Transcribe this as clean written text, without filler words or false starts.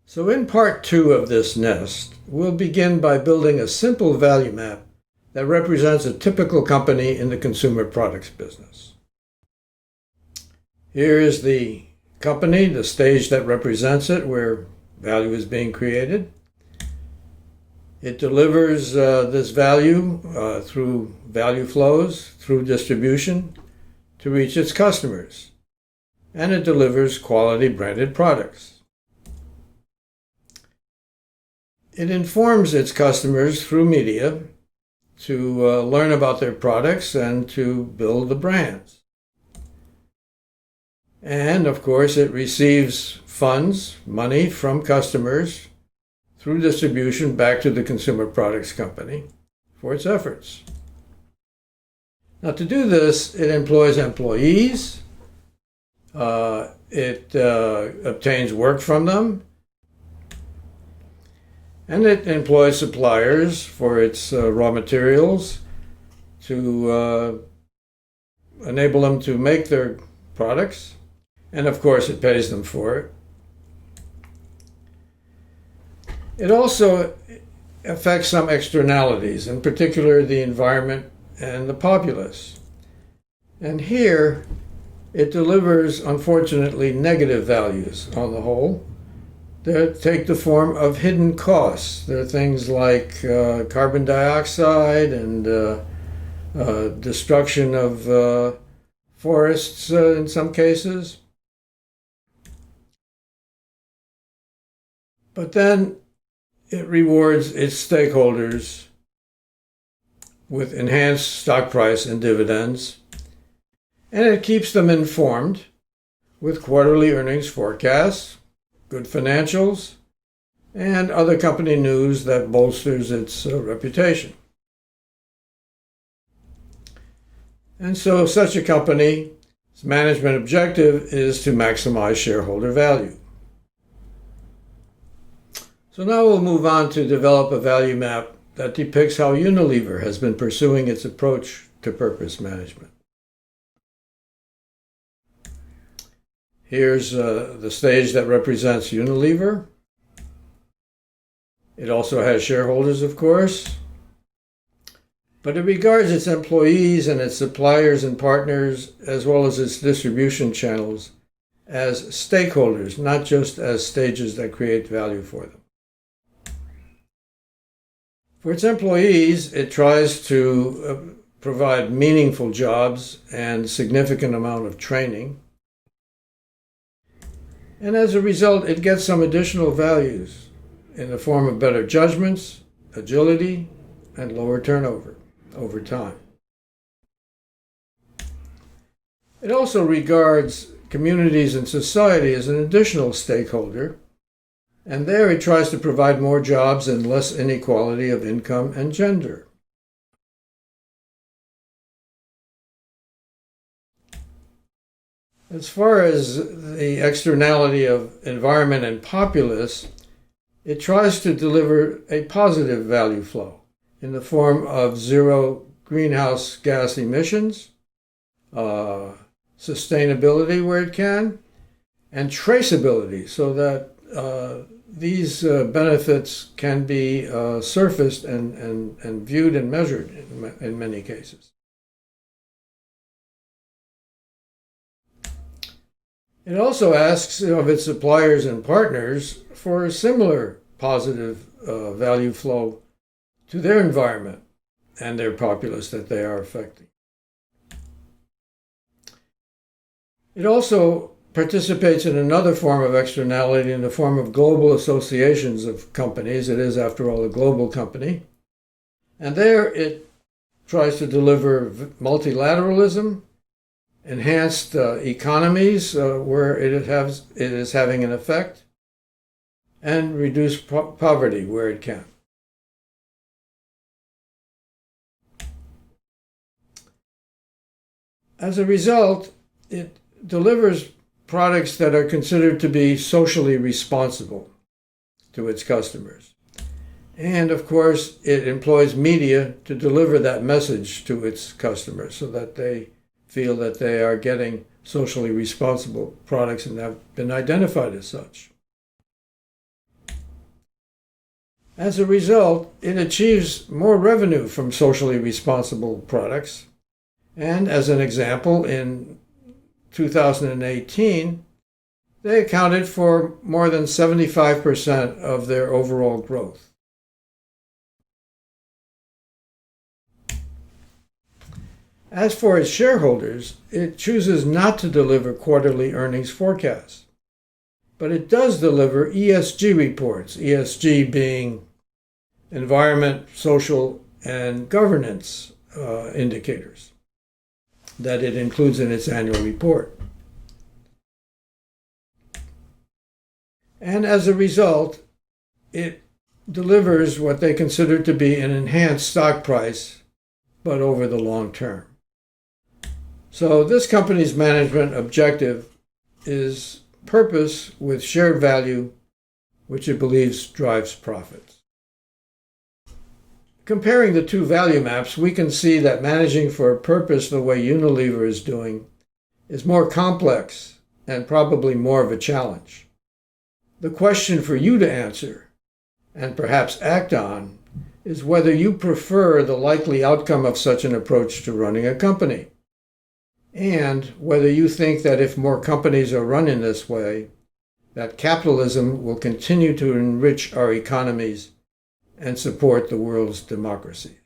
So in part 2 of this nest, we'll begin by building a simple value map that represents a typical company in the consumer products business. Here is the company, the stage that represents it, where value is being created. It delivers this value through value flows, through distribution, to reach its customers. And it delivers quality branded products. It informs its customers through media to learn about their products and to build the brands. And of course, it receives funds, money from customers through distribution back to the consumer products company for its efforts. Now, to do this, it employs employees, it obtains work from them, and it employs suppliers for its raw materials to enable them to make their products. And of course, it pays them for it. It also affects some externalities, in particular the environment and the populace. And here, it delivers, unfortunately, negative values on the whole. They take the form of hidden costs. There are things like carbon dioxide and destruction of forests in some cases. But then it rewards its stakeholders with enhanced stock price and dividends, and it keeps them informed with quarterly earnings forecasts, good financials, and other company news that bolsters its reputation. And so such a company's management objective is to maximize shareholder value. So now we'll move on to develop a value map that depicts how Unilever has been pursuing its approach to purpose management. Here's the stage that represents Unilever. It also has shareholders, of course, but it regards its employees and its suppliers and partners, as well as its distribution channels, as stakeholders, not just as stages that create value for them. For its employees, it tries to provide meaningful jobs and significant amount of training. And as a result, it gets some additional values in the form of better judgments, agility, and lower turnover over time. It also regards communities and society as an additional stakeholder, and there it tries to provide more jobs and less inequality of income and gender. As far as the externality of environment and populace, it tries to deliver a positive value flow in the form of zero greenhouse gas emissions, sustainability where it can, and traceability so that these benefits can be surfaced and viewed and measured in many cases. It also asks of its suppliers and partners for a similar positive value flow to their environment and their populace that they are affecting. It also participates in another form of externality in the form of global associations of companies. It is, after all, a global company. And there it tries to deliver multilateralism, enhanced economies where it is having an effect, and reduce poverty where it can. As a result, it delivers products that are considered to be socially responsible to its customers. And of course, it employs media to deliver that message to its customers so that they feel that they are getting socially responsible products and have been identified as such. As a result, it achieves more revenue from socially responsible products. And as an example, in 2018, they accounted for more than 75% of their overall growth. As for its shareholders, it chooses not to deliver quarterly earnings forecasts. But it does deliver ESG reports, ESG being environment, social, and governance indicators that it includes in its annual report. And as a result, it delivers what they consider to be an enhanced stock price, but over the long term. So this company's management objective is purpose with shared value, which it believes drives profits. Comparing the two value maps, we can see that managing for a purpose the way Unilever is doing is more complex and probably more of a challenge. The question for you to answer, and perhaps act on, is whether you prefer the likely outcome of such an approach to running a company, and whether you think that if more companies are run in this way, that capitalism will continue to enrich our economies and support the world's democracies.